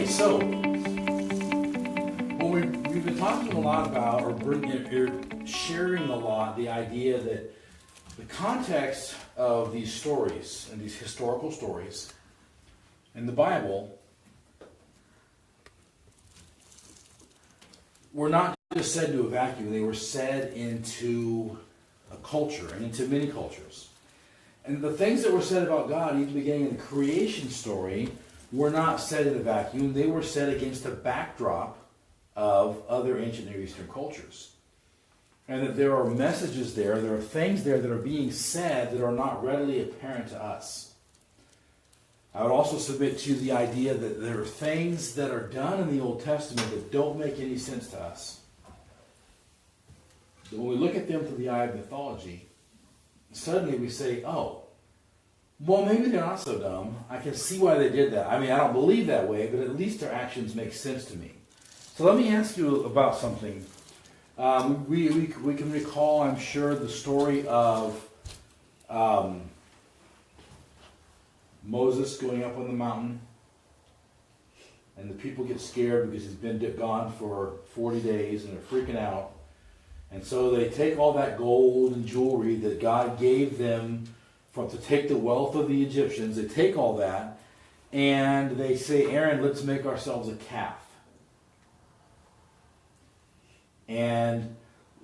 So, well, we've been talking a lot about, or sharing a lot, the idea that the context of these stories and these historical stories in the Bible were not just said to a vacuum, they were said into a culture and into many cultures. And the things that were said about God, even beginning in the creation story, were not said in a vacuum. They were said against a backdrop of other ancient Near Eastern cultures. And that there are messages there are things there that are being said that are not readily apparent to us. I would also submit to the idea that there are things that are done in the Old Testament that don't make any sense to us. But when we look at them through the eye of mythology, suddenly we say, oh, well, maybe they're not so dumb. I can see why they did that. I mean, I don't believe that way, but at least their actions make sense to me. So let me ask you about something. We can recall, I'm sure, the story of Moses going up on the mountain, and the people get scared because he's been gone for 40 days, and they're freaking out. And so they take all that gold and jewelry that God gave them to take the wealth of the Egyptians. They take all that, and they say, Aaron, let's make ourselves a calf. And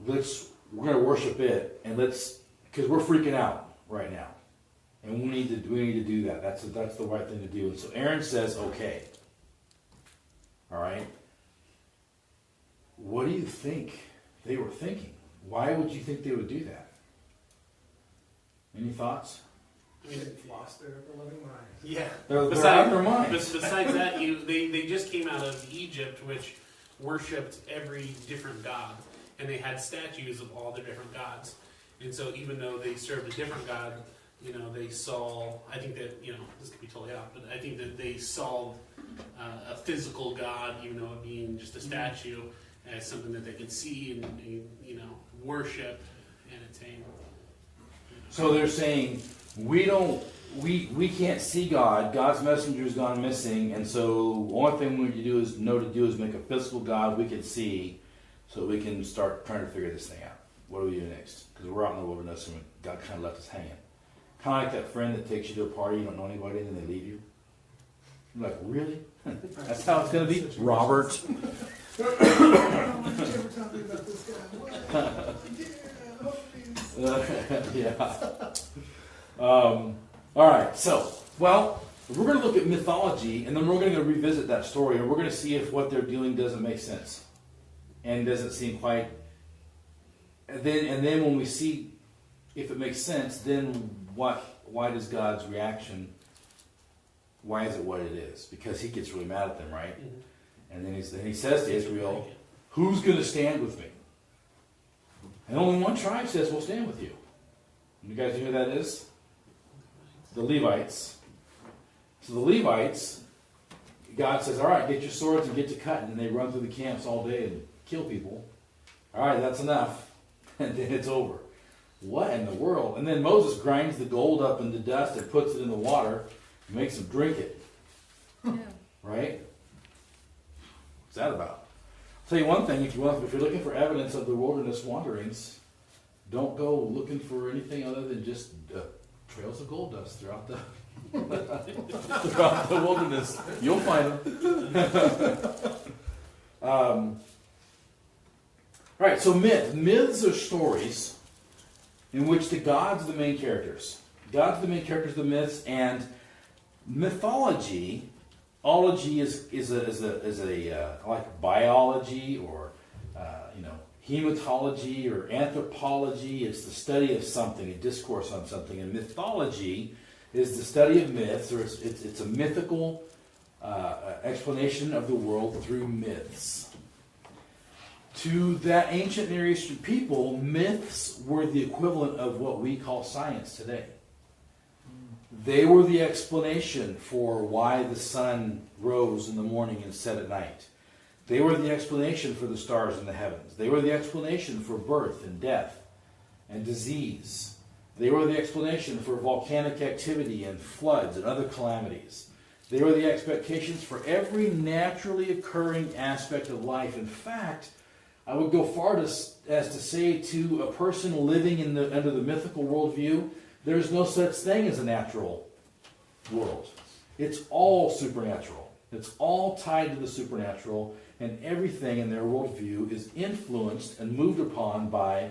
we're going to worship it, and because we're freaking out right now. And we need to do that. That's the right thing to do. And so Aaron says, okay. All right. What do you think they were thinking? Why would you think they would do that? Any thoughts? I mean, lost their ever-loving minds. Yeah. They're out of their minds. Besides that, they just came out of Egypt, which worshipped every different god, and they had statues of all the different gods. And so, even though they served a different god, they saw. I think that this could be totally off, but I think that they saw a physical god, even though it being just a statue, as something that they could see and worship and attain. So they're saying, we can't see God. God's messenger's gone missing, and so the only thing we need to do is make a physical God we can see, so we can start trying to figure this thing out. What do we do next? Because we're out in the wilderness and God kind of left us hanging. Kind of like that friend that takes you to a party, you don't know anybody, and then they leave you. You're like, really? That's how it's going to be? Robert. How much ever talking about this guy? Yeah. All right. So, we're going to look at mythology, and then we're going to revisit that story, and we're going to see if what they're doing doesn't make sense, and doesn't seem quite. And then when we see if it makes sense, then why does God's reaction? Why is it what it is? Because He gets really mad at them, right? Mm-hmm. And then he says to Israel, "Who's going to stand with me?" And only one tribe says, "We'll stand with you." You guys know who that is? The Levites. So the Levites, God says, all right, get your swords and get to cutting. And they run through the camps all day and kill people. All right, that's enough. And then it's over. What in the world? And then Moses grinds the gold up into dust and puts it in the water and makes them drink it. Yeah. Right? What's that about? I'll tell you one thing, if you're looking for evidence of the wilderness wanderings, don't go looking for anything other than just trails of gold dust throughout the throughout the wilderness. You'll find them. All right, so myths are stories in which the gods are the main characters. Gods are the main characters of the myths, and mythology. Ology is like biology or hematology or anthropology. It's the study of something, a discourse on something. And mythology is the study of myths, or it's a mythical explanation of the world through myths. To that ancient Near Eastern people, myths were the equivalent of what we call science today. They were the explanation for why the sun rose in the morning and set at night. They were the explanation for the stars in the heavens. They were the explanation for birth and death and disease. They were the explanation for volcanic activity and floods and other calamities. They were the expectations for every naturally occurring aspect of life. In fact, I would go far as to say to a person living under the mythical worldview, there's no such thing as a natural world. It's all supernatural. It's all tied to the supernatural, and everything in their worldview is influenced and moved upon by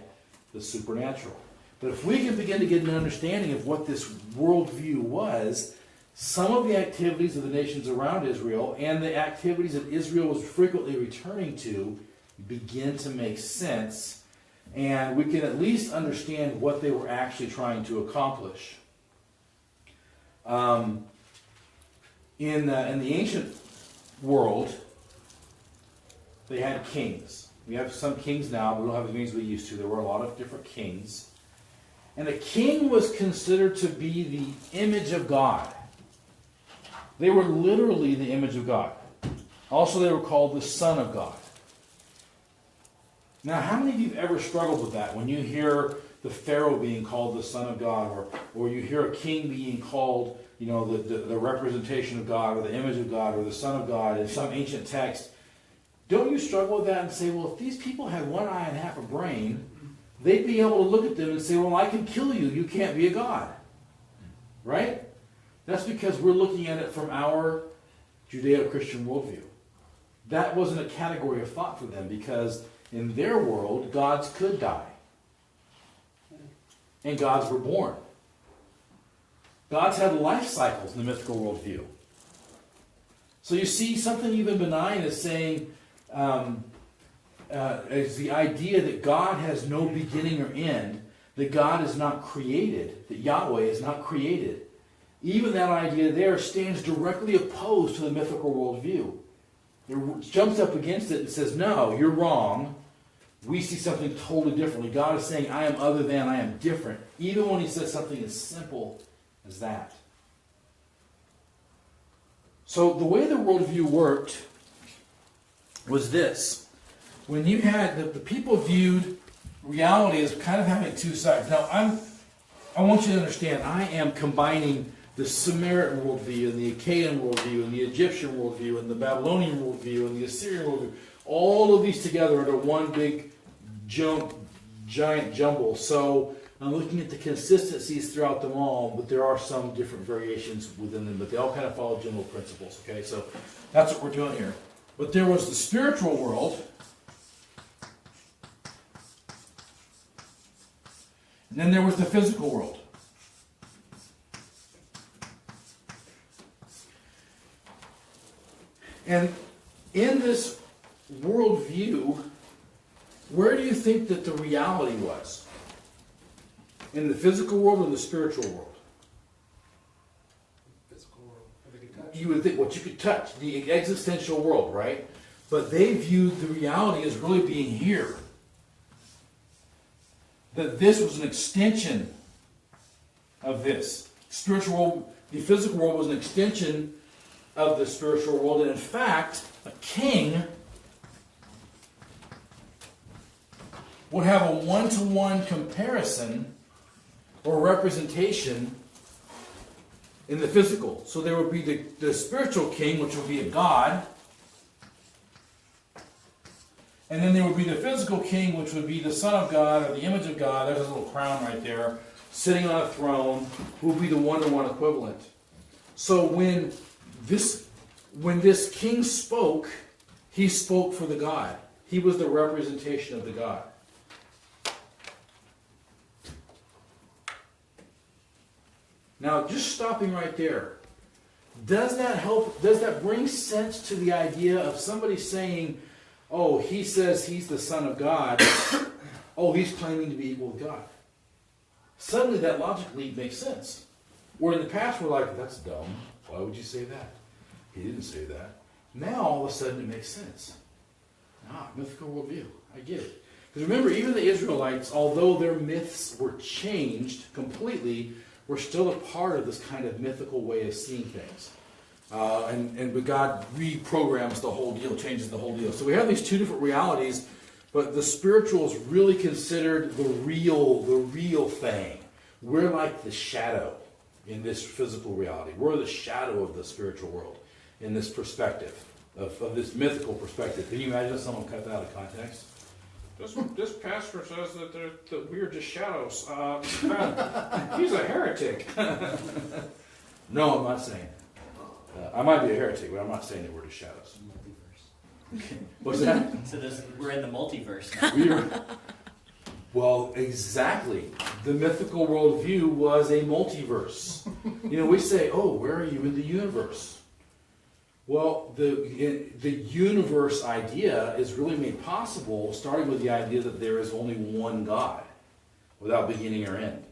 the supernatural. But if we can begin to get an understanding of what this worldview was, some of the activities of the nations around Israel and the activities that Israel was frequently returning to begin to make sense, and we can at least understand what they were actually trying to accomplish. In the ancient world, they had kings. We have some kings now, but we don't have the kings we used to. There were a lot of different kings. And a king was considered to be the image of God. They were literally the image of God. Also, they were called the Son of God. Now, how many of you have ever struggled with that when you hear the Pharaoh being called the Son of God, or you hear a king being called, the representation of God, or the image of God, or the Son of God in some ancient text? Don't you struggle with that and say, well, if these people had one eye and half a brain, they'd be able to look at them and say, well, I can kill you. You can't be a God. Right? That's because we're looking at it from our Judeo-Christian worldview. That wasn't a category of thought for them, because in their world, gods could die. And gods were born. Gods had life cycles in the mythical worldview. So you see, something even benign as saying, is the idea that God has no beginning or end, that God is not created, that Yahweh is not created. Even that idea there stands directly opposed to the mythical worldview. It jumps up against it and says, no, you're wrong. We see something totally differently. God is saying, I am other than, I am different. Even when he says something as simple as that. So the way the worldview worked was this. When you had, the people viewed reality as kind of having two sides. Now, I want you to understand, I am combining the Samaritan worldview and the Achaean worldview and the Egyptian worldview and the Babylonian worldview and the Assyrian worldview. All of these together under one big giant jumble. So I'm looking at the consistencies throughout them all, but there are some different variations within them, but they all kind of follow general principles. Okay, so that's what we're doing here. But there was the spiritual world, and then there was the physical world. And in this worldview, where do you think that the reality was? In the physical world or the spiritual world? Physical world, what they could touch. You would think what you could touch, the existential world, right? But they viewed the reality as really being here. That this was an extension of this. Spiritual world, the physical world was an extension of the spiritual world. And in fact, a king would have a one-to-one comparison or representation in the physical. So there would be the spiritual king, which would be a god. And then there would be the physical king, which would be the Son of God, or the image of God. There's a little crown right there, sitting on a throne, who would be the one-to-one equivalent. So when this king spoke, he spoke for the God. He was the representation of the God. Now, just stopping right there, does that help? Does that bring sense to the idea of somebody saying, oh, he says he's the Son of God, oh, he's claiming to be equal with God? Suddenly that logically makes sense. Where in the past we're like, that's dumb. Why would you say that? He didn't say that. Now all of a sudden it makes sense. Mythical worldview. I get it. Because remember, even the Israelites, although their myths were changed completely, were still a part of this kind of mythical way of seeing things. But God reprograms the whole deal, changes the whole deal. So we have these two different realities, but the spiritual is really considered the real thing. We're like the shadow. in this physical reality. We're the shadow of the spiritual world in this perspective, of this mythical perspective. Can you imagine someone cut that out of context? This pastor says that we're just shadows. He's a heretic. No, I'm not saying. I might be a heretic, but I'm not saying that we're just shadows. What's that? So we're in the multiverse now. Well, exactly. The mythical worldview was a multiverse. We say, oh, where are you in the universe? Well, the universe idea is really made possible starting with the idea that there is only one God without beginning or end.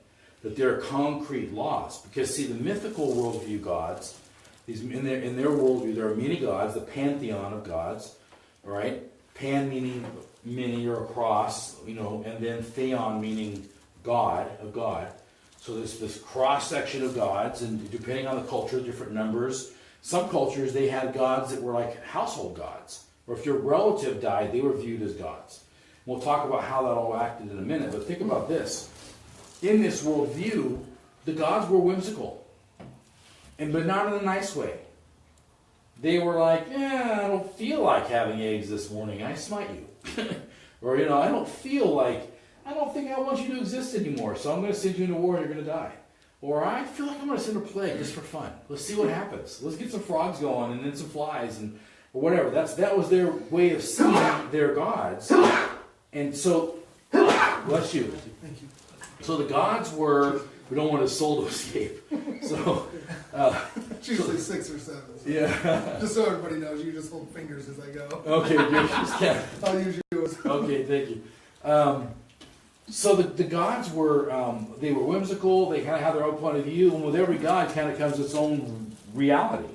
That there are concrete laws. Because, see, the mythical worldview gods, in their worldview, there are many gods, the pantheon of gods, right? Pan meaning many or across, and then theon meaning God, of God. So there's this cross-section of gods, and depending on the culture, different numbers. Some cultures, they had gods that were like household gods. Or if your relative died, they were viewed as gods. We'll talk about how that all acted in a minute, but think about this. In this worldview, the gods were whimsical. But not in a nice way. They were like, I don't feel like having eggs this morning. I smite you. Or, I don't think I want you to exist anymore, so I'm going to send you into war and you're going to die. Or I feel like I'm going to send a plague just for fun. Let's see what happens. Let's get some frogs going and then some flies or whatever. That was their way of seeing their gods. And so, bless you. Thank you. So the gods were, we don't want his soul to escape. So, It's usually 6 or 7. So yeah. just so everybody knows, you just hold fingers as I go. Okay, good. I'll use you as Okay, thank you. So the gods were, they were whimsical, they kind of had their own point of view, and with every god kind of comes its own reality.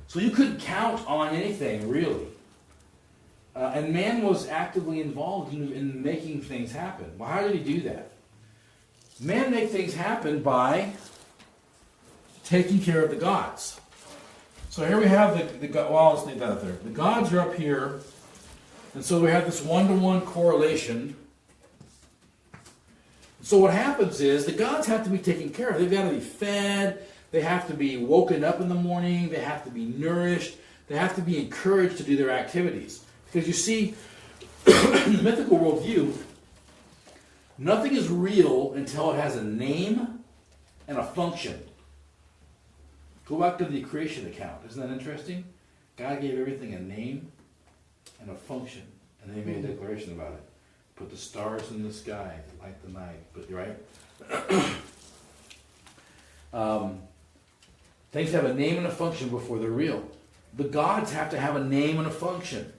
So you couldn't count on anything, really. And man was actively involved in making things happen. Well, how did he do that? Man made things happen by taking care of the gods. So here we have the well, let's leave that up there. The gods are up here, and so we have this one-to-one correlation. So what happens is the gods have to be taken care of. They've got to be fed. They have to be woken up in the morning. They have to be nourished. They have to be encouraged to do their activities. Because you see, in the mythical worldview, nothing is real until it has a name and a function. Go back to the creation account. Isn't that interesting? God gave everything a name and a function. And they made a declaration about it. Put the stars in the sky, light the night. But right? Things have a name and a function before they're real. The gods have to have a name and a function.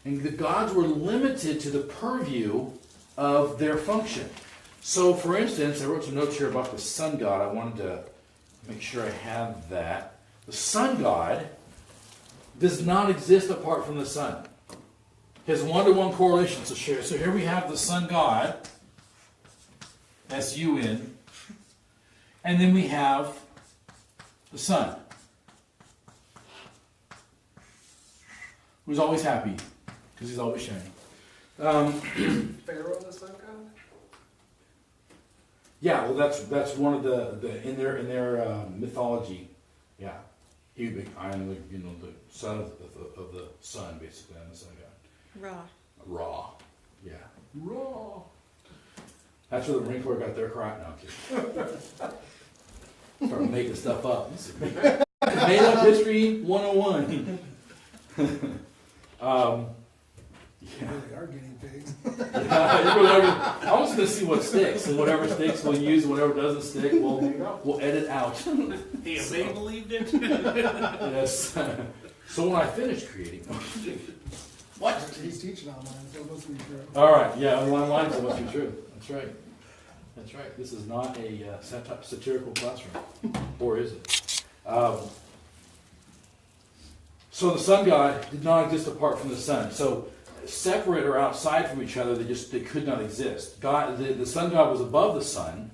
And the gods were limited to the purview of their function. So, for instance, I wrote some notes here about the sun god. I wanted to make sure I have that. The sun god does not exist apart from the sun. Has one-to-one correlation. So here we have the sun god, S-U-N, and then we have the sun, who's always happy because he's always shining. Pharaoh, the sun god? Yeah, well, that's one of the in their mythology. Yeah, I am the son of the sun, basically. I'm the sun god. Ra. Yeah. Ra. That's where the Marine Corps got their cry. No, I'm kidding. Start making stuff up. Made up history 101. Yeah. They are guinea pigs. Yeah, I was going to see what sticks, and whatever sticks we'll use, and whatever doesn't stick, we'll edit out. If they believed it. Yes. So when I finish creating, what? He's teaching online, so it must be true. All right, yeah, online so it must be true. That's right. That's right. This is not a satirical classroom, or is it? So the sun god did not exist apart from the sun. So separate or outside from each other, they could not exist. The sun god was above the sun.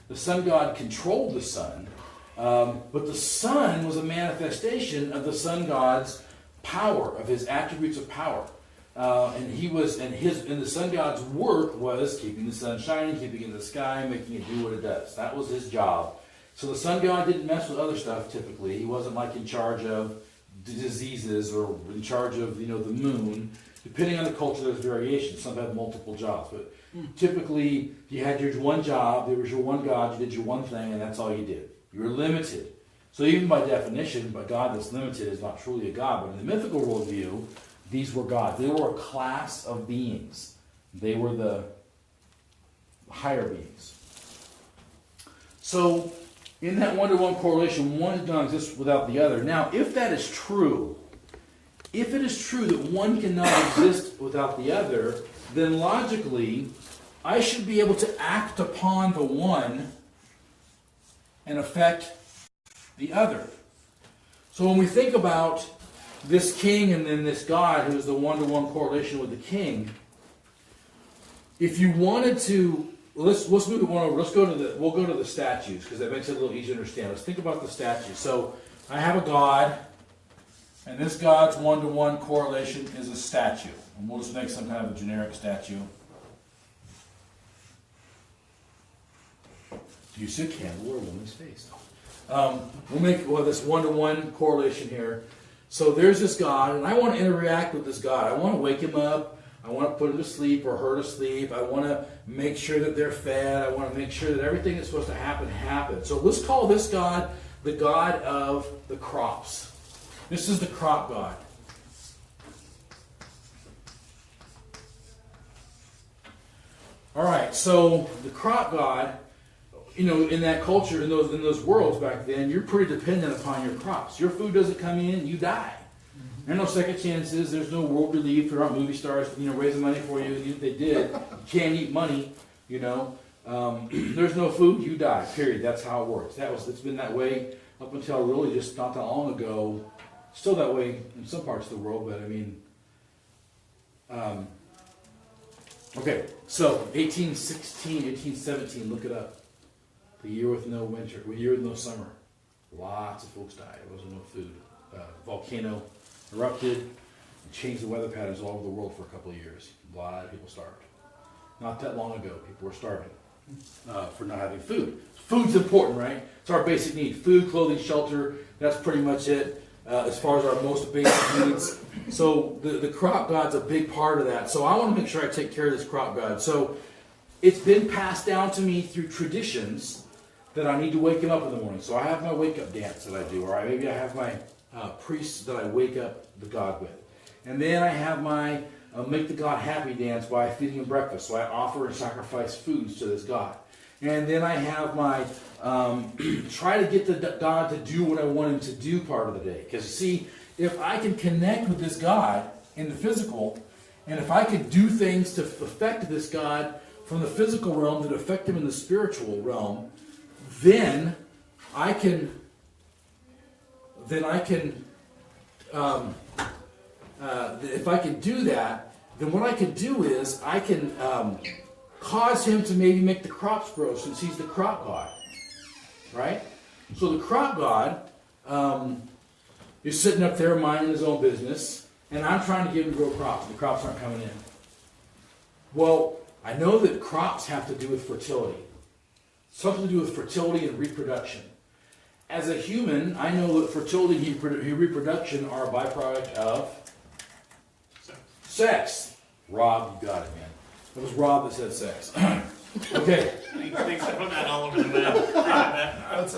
The sun god controlled the sun, but the sun was a manifestation of the sun god's power, of his attributes of power. And the sun god's work was keeping the sun shining, keeping it in the sky, making it do what it does. That was his job. So the sun god didn't mess with other stuff typically. He wasn't like in charge of diseases or in charge of, the moon. Depending on the culture, there's variation. Some have multiple jobs, but typically you had your one job, there was your one god, you did your one thing, and that's all you did. You were limited. So even by definition, a god that's limited is not truly a god. But in the mythical worldview, these were gods. They were a class of beings. They were the higher beings. So in that one-to-one correlation, one does not exist without the other. Now, if that is true, if it is true that one cannot exist without the other, then logically, I should be able to act upon the one and affect the other. So when we think about this king and then this god who is the one-to-one correlation with the king, if you wanted to, let's move it one over. We'll go to the statues because that makes it a little easier to understand. Let's think about the statues. So I have a god, and this god's one-to-one correlation is a statue. And we'll just make some kind of a generic statue. Do you see a candle or a woman's face? We'll make this one-to-one correlation here. So there's this god, and I want to interact with this god. I want to wake him up. I want to put him to sleep or her to sleep. I want to make sure that they're fed. I want to make sure that everything that's supposed to happen happens. So let's call this god the god of the crops. This is the crop god. All right, so the crop god, in that culture, in those worlds back then, you're pretty dependent upon your crops. Your food doesn't come in, you die. There are no second chances. There's no world relief. There aren't movie stars, raising money for you. Even if they did, you can't eat money. There's no food, you die. Period. That's how it works. It's been that way up until really just not that long ago. Still that way in some parts of the world, but okay. So 1816, 1817. Look it up. The year with no winter, the year with no summer. Lots of folks died. There wasn't no food. Volcano erupted and changed the weather patterns all over the world for a couple of years. A lot of people starved. Not that long ago, people were starving for not having food. Food's important, right? It's our basic need. Food, clothing, shelter, that's pretty much it as far as our most basic needs. So the crop god's a big part of that. So I want to make sure I take care of this crop god. So it's been passed down to me through traditions that I need to wake him up in the morning. So I have my wake-up dance that I do, or maybe I have my priests that I wake up the god with. And then I have my make the god happy dance by feeding him breakfast. So I offer and sacrifice foods to this god. And then I have my try to get the god to do what I want him to do part of the day. Because see, if I can connect with this god in the physical, and if I could do things to affect this god from the physical realm that affect him in the spiritual realm, then I can if I can do that, then what I can do is I can cause him to maybe make the crops grow since he's the crop god, right? So the crop god is sitting up there minding his own business, and I'm trying to get him to grow crops. The crops aren't coming in. Well, I know that crops have to do with fertility. Something to do with fertility and reproduction. As a human, I know that fertility and reproduction are a byproduct of sex. Rob, you got it, man. It was Rob that said sex. Okay. Thanks for putting that all over the map. That's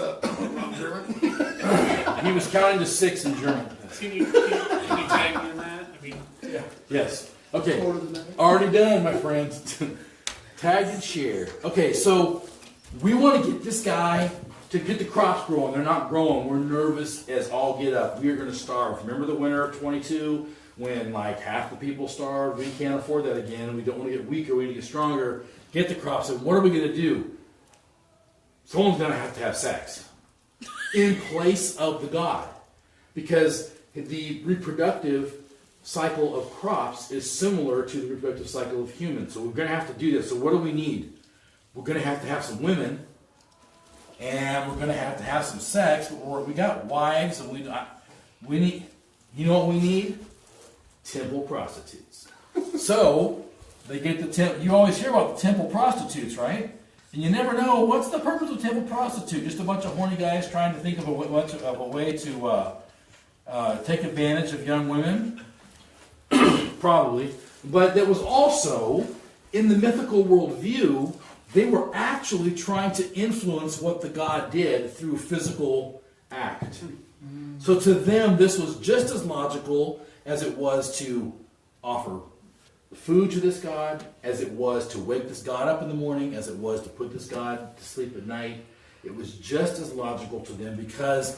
German. He was counting to 6 in German. Can you tag me in that? Yeah. Yes. Okay. Order the menu. Already done, my friends. Tagged and shared. Okay, so we want to get this guy to get the crops growing. They're not growing. We're nervous as all get up. We are going to starve. Remember the winter of 22 when like half the people starved? We can't afford that again. We don't want to get weaker. We need to get stronger. Get the crops. And what are we going to do? Someone's going to have sex in place of the god, because the reproductive cycle of crops is similar to the reproductive cycle of humans. So we're going to have to do this. So what do we need? We're going to have some women, and we're going to have some sex. But we got wives, and we need. You know what we need? Temple prostitutes. So they get the temple. You always hear about the temple prostitutes, right? And you never know, what's the purpose of table prostitute? Just a bunch of horny guys trying to think of a way to take advantage of young women? Probably. But there was also, in the mythical worldview, they were actually trying to influence what the god did through physical act. So to them, this was just as logical as it was to offer food to this god, as it was to wake this god up in the morning, as it was to put this god to sleep at night. It was just as logical to them because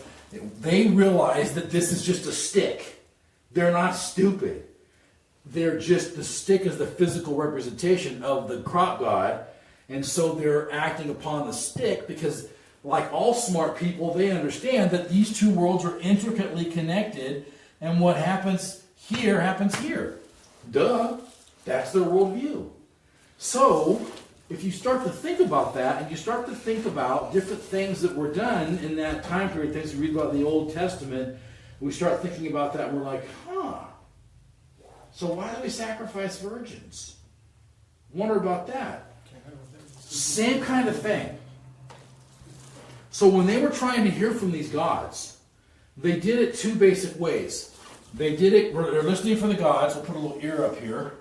they realized that this is just a stick. They're not stupid. They're just, the stick is the physical representation of the crop god, and so they're acting upon the stick because, like all smart people, they understand that these two worlds are intricately connected, and what happens here happens here. Duh. That's their worldview. So, if you start to think about that, and you start to think about different things that were done in that time period, things you read about in the Old Testament, we start thinking about that, and we're like, so why do we sacrifice virgins? Wonder about that. Same kind of thing. So when they were trying to hear from these gods, they did it two basic ways. They did it, they're listening for the gods. We'll put a little ear up here,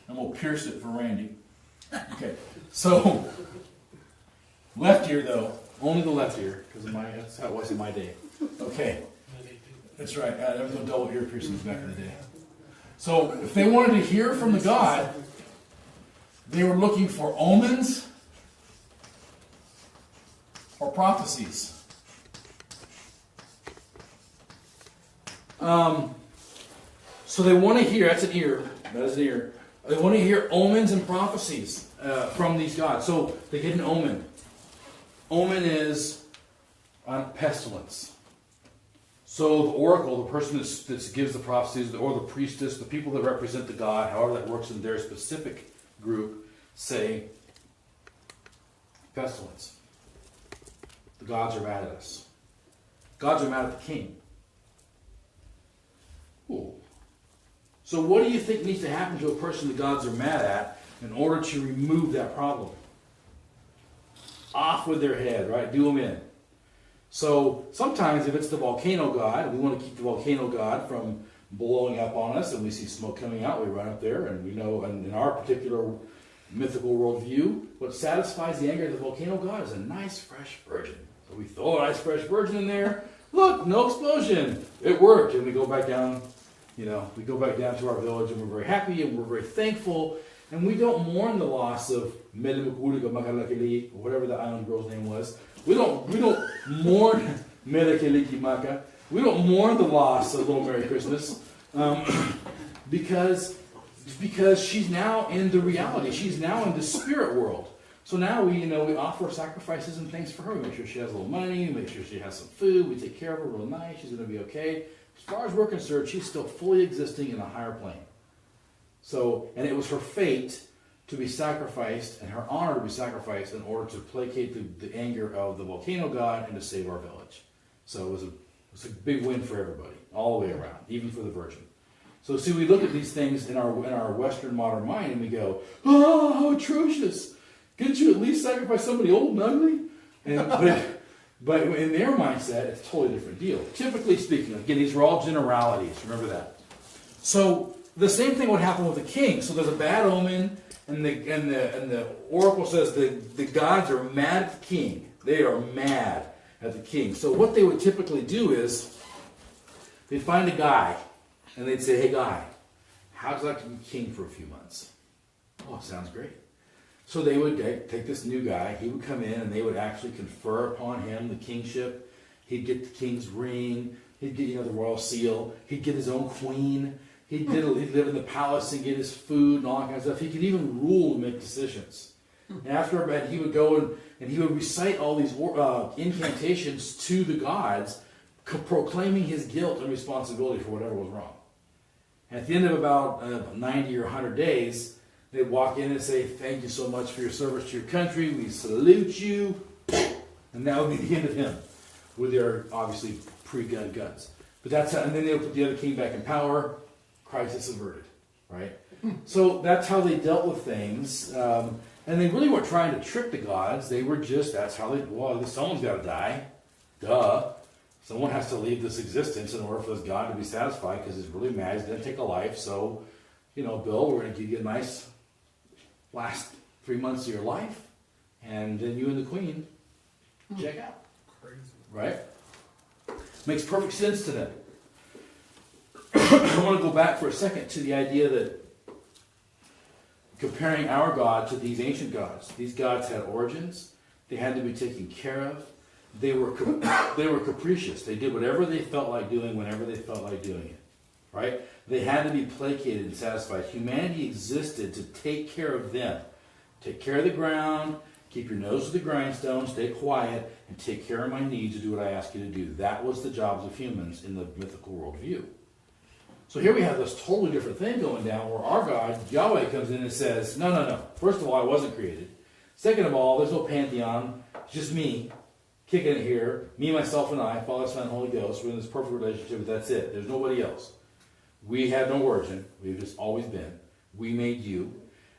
and we'll pierce it for Randy. Okay, so left ear though, only the left ear, because that's how it was in my day. Okay, that's right. There was no double ear piercings back in the day. So if they wanted to hear from the god, they were looking for omens or prophecies. So they want to hear, that's an ear, that is an ear. They want to hear omens and prophecies from these gods. So they get an omen. Omen is pestilence. So the oracle, the person that gives the prophecies, or the priestess, the people that represent the god, however that works in their specific group, say pestilence. The gods are mad at us. Gods are mad at the king. Cool. So what do you think needs to happen to a person the gods are mad at in order to remove that problem? Off with their head, right? Do them in. So sometimes if it's the volcano god, we want to keep the volcano god from blowing up on us, and we see smoke coming out, we run up there, and we know, and in our particular mythical worldview, what satisfies the anger of the volcano god is a nice fresh virgin. So we throw a nice fresh virgin in there. Look, no explosion. It worked. And we go back down, we go back down to our village, and we're very happy, and we're very thankful, and we don't mourn the loss of Medimukuli, or whatever the island girl's name was. We don't mourn Melekelikimaka. We don't mourn the loss of Little Merry Christmas because she's now in the reality. She's now in the spirit world. So now we offer sacrifices and things for her. We make sure she has a little money. We make sure she has some food. We take care of her real nice. She's going to be okay. As far as we're concerned, she's still fully existing in a higher plane. So, and it was her fate to be sacrificed and her honor to be sacrificed in order to placate the anger of the volcano god and to save our village. So it was a big win for everybody, all the way around, even for the virgin. So see, we look at these things in our Western modern mind and we go, oh, how atrocious! Couldn't you at least sacrifice somebody old and ugly? But in their mindset, it's a totally different deal. Typically speaking, again, these are all generalities. Remember that. So the same thing would happen with the king. So there's a bad omen. And the oracle says the gods are mad at the king. They are mad at the king. So what they would typically do is they'd find a guy and they'd say, hey guy, how'd you like to be king for a few months? Oh, sounds great. So they would take this new guy, he would come in and they would actually confer upon him the kingship. He'd get the king's ring, he'd get the royal seal, he'd get his own queen. He'd live in the palace and get his food and all that kind of stuff. He could even rule and make decisions. And after a bit, he would go and he would recite all these incantations to the gods, proclaiming his guilt and responsibility for whatever was wrong. And at the end of about 90 or 100 days, they'd walk in and say, thank you so much for your service to your country. We salute you. And that would be the end of him, with their obviously pre-gun guns. But that's how, and then they would put the other king back in power. Crisis averted, right? So that's how they dealt with things. And they really weren't trying to trick the gods. They were just, that's how they, well, someone's got to die. Duh. Someone has to leave this existence in order for this god to be satisfied because he's really mad. He's going to take a life. So, Bill, we're going to give you a nice last 3 months of your life. And then you and the queen check out. Crazy. Right? Makes perfect sense to them. I want to go back for a second to the idea that comparing our God to these ancient gods. These gods had origins. They had to be taken care of. They were capricious. They did whatever they felt like doing whenever they felt like doing it. Right? They had to be placated and satisfied. Humanity existed to take care of them. Take care of the ground, keep your nose to the grindstone, stay quiet, and take care of my needs and do what I ask you to do. That was the jobs of humans in the mythical worldview. So here we have this totally different thing going down where our God, Yahweh, comes in and says, no. First of all, I wasn't created. Second of all, there's no pantheon. It's just me kicking it here. Me, myself, and I, Father, Son, and Holy Ghost. We're in this perfect relationship. That's it. There's nobody else. We have no origin. We've just always been. We made you.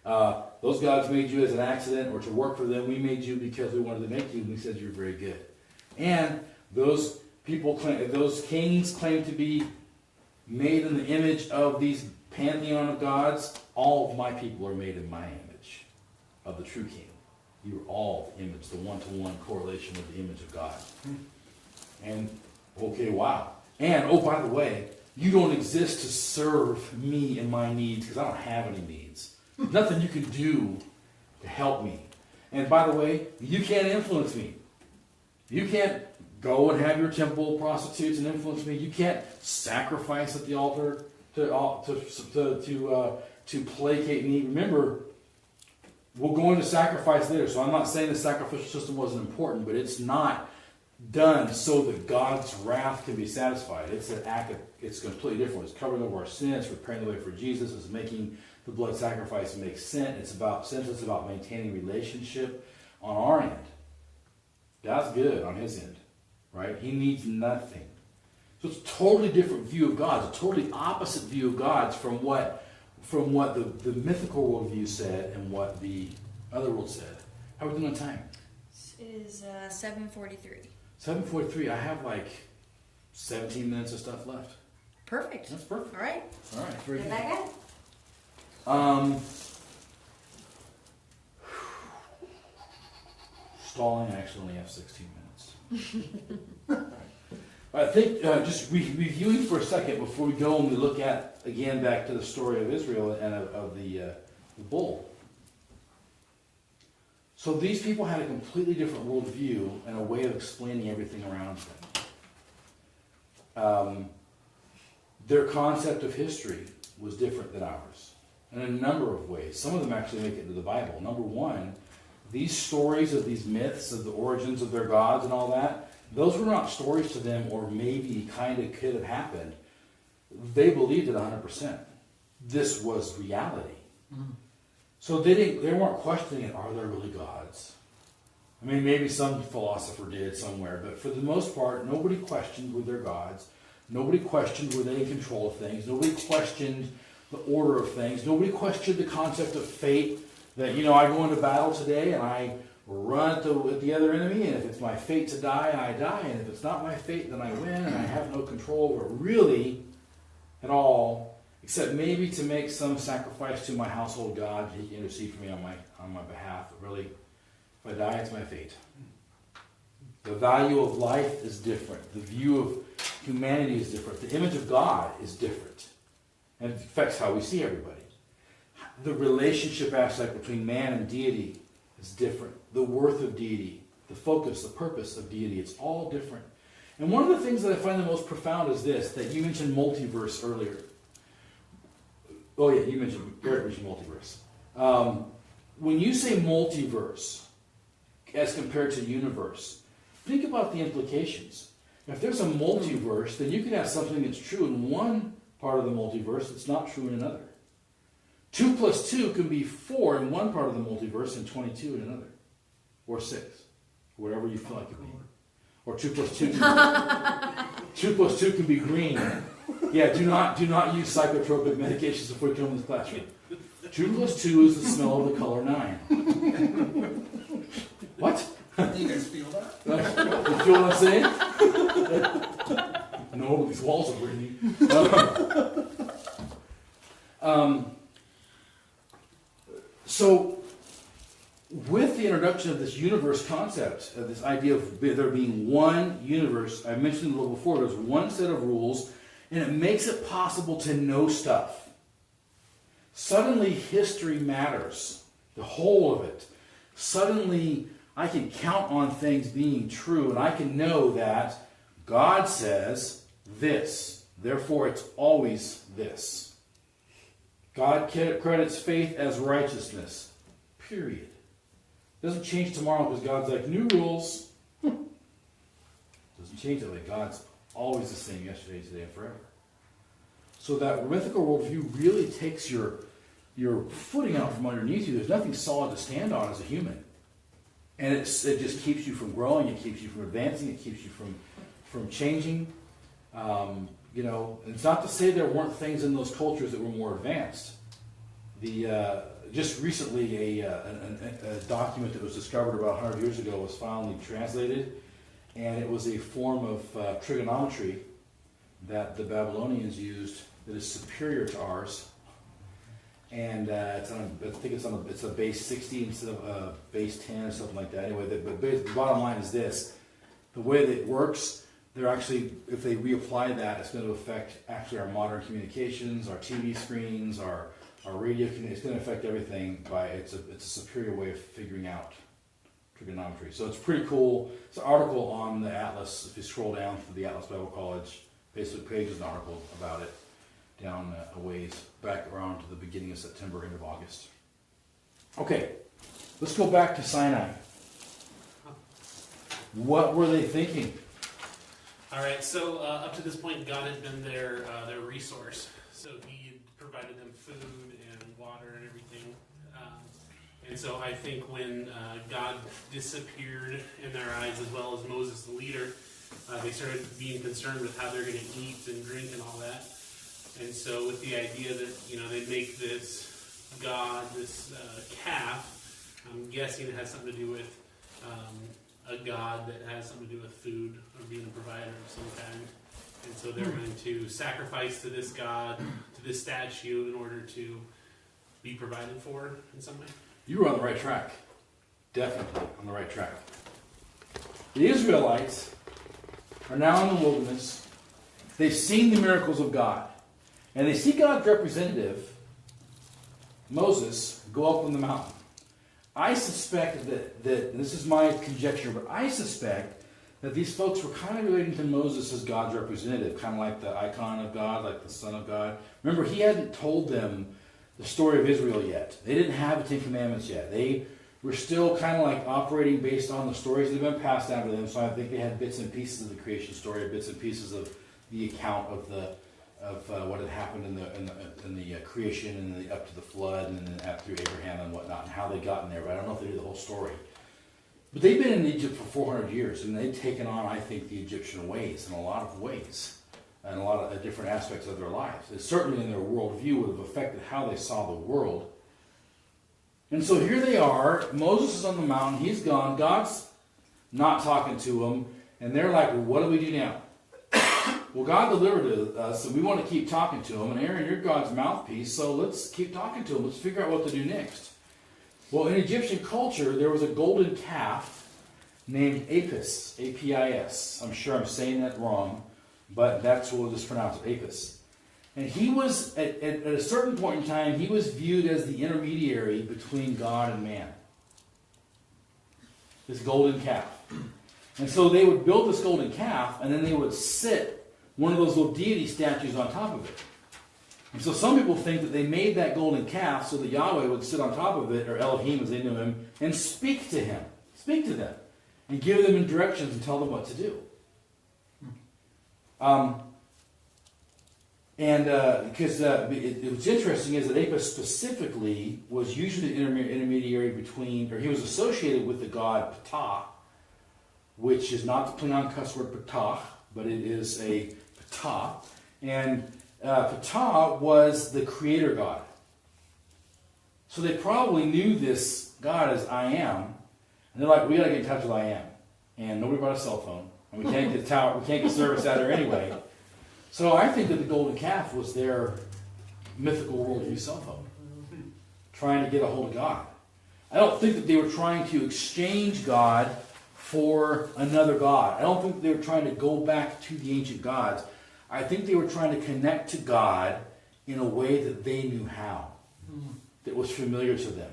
Those gods made you as an accident or to work for them. We made you because we wanted to make you, and we said you're very good. And those kings claim to be made in the image of these pantheon of gods. All of my people are made in my image of the true king. You are all image, the one-to-one correlation of the image of God. And, okay, wow. And, oh, by the way, you don't exist to serve me and my needs because I don't have any needs. Nothing you can do to help me. And by the way, you can't influence me. You can't go and have your temple prostitutes and influence me. You can't sacrifice at the altar to placate me. Remember, we'll go into sacrifice there. So I'm not saying the sacrificial system wasn't important, but it's not done so that God's wrath can be satisfied. It's an act of, it's completely different. It's covering over our sins, preparing the way for Jesus. It's making the blood sacrifice make sense. It's about maintaining relationship on our end. God's good on his end. Right? He needs nothing. So it's a totally different view of God. It's a totally opposite view of God from what the mythical worldview said and what the other world said. How are we doing on time? It is 7:43. 7:43. I have like 17 minutes of stuff left. Perfect. That's perfect. All right. All right. Very Get good. back at it. Stalling, I actually only have 16 minutes. I think just reviewing for a second before we go and we look at, again, back to the story of Israel and of the bull. So these people had a completely different worldview and a way of explaining everything around them. Their concept of history was different than ours in a number of ways. Some of them actually make it into the Bible. Number one, these stories of these myths of the origins of their gods and all that, those were not stories to them or maybe kind of could have happened. They believed it 100%. This was reality. Mm-hmm. So they weren't questioning it, are there really gods? I mean, maybe some philosopher did somewhere, but for the most part, nobody questioned were there gods. Nobody questioned were they in control of things. Nobody questioned the order of things. Nobody questioned the concept of fate, that, I go into battle today and I run at the other enemy, and if it's my fate to die, I die, and if it's not my fate, then I win, and I have no control over it really at all, except maybe to make some sacrifice to my household God. He can intercede for me on my behalf. But really, if I die, it's my fate. The value of life is different. The view of humanity is different. The image of God is different. And it affects how we see everybody. The relationship aspect between man and deity is different. The worth of deity, the focus, the purpose of deity, it's all different. And one of the things that I find the most profound is this, that you mentioned multiverse earlier. Oh yeah, Eric mentioned multiverse. When you say multiverse, as compared to universe, think about the implications. If there's a multiverse, then you can have something that's true in one part of the multiverse that's not true in another. 2 plus 2 can be 4 in one part of the multiverse and 22 in another. Or 6. Whatever you feel like it being. Or 2 plus 2 can be green. Yeah, do not use psychotropic medications before you come in this classroom. 2 plus 2 is the smell of the color 9. What? Do you guys feel that? You feel what I'm saying? No, but these walls are pretty. So, with the introduction of this universe concept, of this idea of there being one universe, I mentioned a little before, there's one set of rules, and it makes it possible to know stuff. Suddenly, history matters, the whole of it. Suddenly, I can count on things being true, and I can know that God says this, therefore it's always this. God credits faith as righteousness, period. Doesn't change tomorrow because God's like, new rules. Doesn't change that way. God's always the same yesterday, today, and forever. So that mythical worldview really takes your footing out from underneath you. There's nothing solid to stand on as a human. And it just keeps you from growing, it keeps you from advancing, it keeps you from changing. It's not to say there weren't things in those cultures that were more advanced. Just recently, a document that was discovered about 100 years ago was finally translated, and it was a form of trigonometry that the Babylonians used that is superior to ours. And it's a base 60 instead of a base 10 or something like that. Anyway, the bottom line is this: the way that it works, they're actually, if they reapply that, it's going to affect actually our modern communications, our TV screens, our radio. It's going to affect everything it's a superior way of figuring out trigonometry. So it's pretty cool. It's an article on the Atlas. If you scroll down through the Atlas Bible College Facebook page, there's an article about it down a ways, back around to the beginning of September, end of August. Okay, let's go back to Sinai. What were they thinking? All right, so up to this point, God had been their resource. So he had provided them food and water and everything. And so I think when God disappeared in their eyes, as well as Moses, the leader, they started being concerned with how they're going to eat and drink and all that. And so with the idea that, they make this God, this calf, I'm guessing it has something to do with a God that has something to do with food or being a provider of some kind. And so they're going to sacrifice to this God, to this statue, in order to be provided for in some way. You were on the right track. Definitely on the right track. The Israelites are now in the wilderness. They've seen the miracles of God. And they see God's representative, Moses, go up on the mountain. I suspect that this is my conjecture, but I suspect that these folks were kind of relating to Moses as God's representative, kind of like the icon of God, like the Son of God. Remember, he hadn't told them the story of Israel yet. They didn't have the Ten Commandments yet. They were still kind of like operating based on the stories that have been passed down to them, so I think they had bits and pieces of the creation story, bits and pieces of the account of what had happened in the creation and up to the flood and then up through Abraham and whatnot and how they got in there. But I don't know if they knew the whole story. But they've been in Egypt for 400 years and they've taken on, I think, the Egyptian ways in a lot of ways and a lot of different aspects of their lives. It certainly in their worldview would have affected how they saw the world. And so here they are. Moses is on the mountain. He's gone. God's not talking to him. And they're like, well, what do we do now? Well, God delivered us, and we want to keep talking to him. And Aaron, you're God's mouthpiece, so let's keep talking to him. Let's figure out what to do next. Well, in Egyptian culture, there was a golden calf named Apis, A-P-I-S. I'm sure I'm saying that wrong, but that's what we'll just pronounce it, Apis. And he was, at a certain point in time, he was viewed as the intermediary between God and man. This golden calf. And so they would build this golden calf, and then they would sit one of those little deity statues on top of it. And so some people think that they made that golden calf so that Yahweh would sit on top of it, or Elohim as they knew him, and speak to him, speak to them, and give them directions and tell them what to do. Because what's interesting is that Apis specifically was usually the intermediary between, or he was associated with the god Ptah, which is not the Klingon cuss word Ptah, but it is a Ptah. And Ptah was the creator god. So they probably knew this God as I am, and they're like, we got to get in touch with I am. And nobody brought a cell phone, and we can't get tower, we can't get service out there anyway. So I think that the golden calf was their mythical worldview cell phone, trying to get a hold of God. I don't think that they were trying to exchange God for another God. I don't think they were trying to go back to the ancient gods. I think they were trying to connect to God in a way that they knew how, that was familiar to them.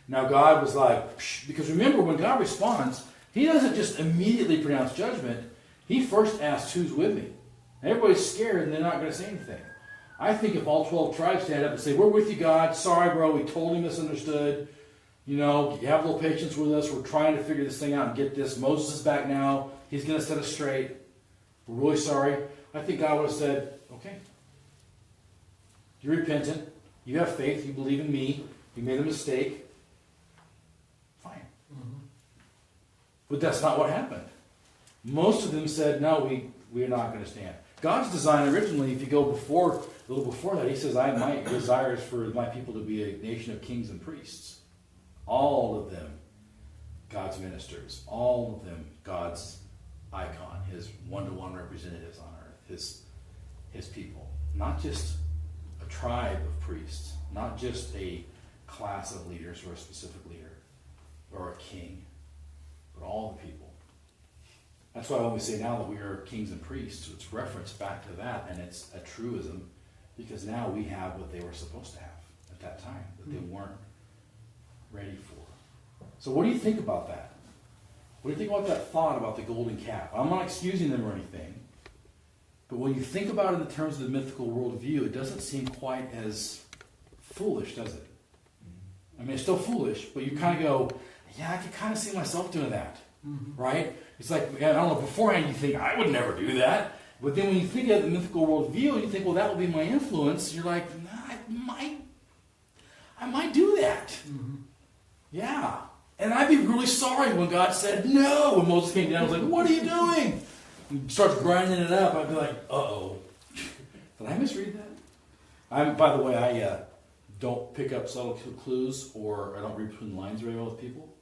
Now God was like, psh, because remember, when God responds, he doesn't just immediately pronounce judgment. He first asks, who's with me? And everybody's scared and they're not going to say anything. I think if all 12 tribes stand up and say, we're with you, God. Sorry, bro, we totally misunderstood. You know, you have a little patience with us. We're trying to figure this thing out and get this. Moses is back now. He's going to set us straight. We're really sorry. I think God would have said, okay. You're repentant. You have faith. You believe in me. You made a mistake. Fine. But that's not what happened. Most of them said, no, we're not going to stand. God's design originally, if you go a little before that, he says, my desire is for my people to be a nation of kings and priests. All of them God's ministers. All of them God's icon, his one-to-one representatives on earth, his people. Not just a tribe of priests, not just a class of leaders or a specific leader or a king, but all the people. That's why when we say now that we are kings and priests, it's referenced back to that, and it's a truism, because now we have what they were supposed to have at that time, that they weren't ready for. So what do you think about that? What do you think about that thought about the golden calf? I'm not excusing them or anything, but when you think about it in terms of the mythical worldview, it doesn't seem quite as foolish, does it? I mean, it's still foolish, but you kind of go, yeah, I can kind of see myself doing that, right? It's like, I don't know, beforehand you think, I would never do that. But then when you think of the mythical worldview, you think, well, that will be my influence. You're like, nah, I might do that. Yeah. And I'd be really sorry when God said no. When Moses came down, I was like, what are you doing? And starts grinding it up. I'd be like, uh-oh. Did I misread that? By the way, I don't pick up subtle clues, or I don't read between the lines very well with people.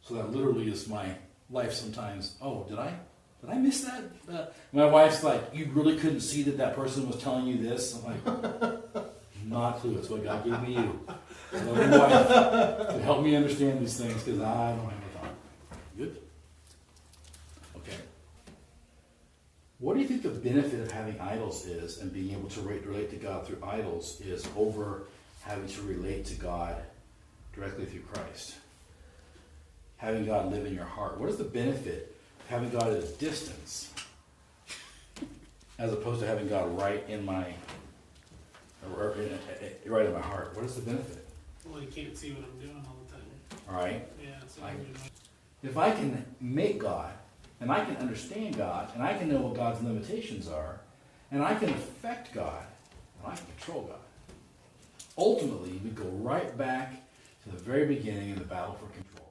So that literally is my life sometimes. Oh, did I miss that? My wife's like, you really couldn't see that person was telling you this? I'm like, not a clue. That's what God gave me you. I love your wife to help me understand these things, because I don't have a thought. Good? Okay. What do you think the benefit of having idols is, and being able to relate to God through idols, is over having to relate to God directly through Christ? Having God live in your heart. What is the benefit of having God at a distance as opposed to having God right in my heart? What is the benefit? Well, you can't see what I'm doing all the time. All right. Yeah. So If I can make God, and I can understand God, and I can know what God's limitations are, and I can affect God, and I can control God, ultimately we go right back to the very beginning of the battle for control.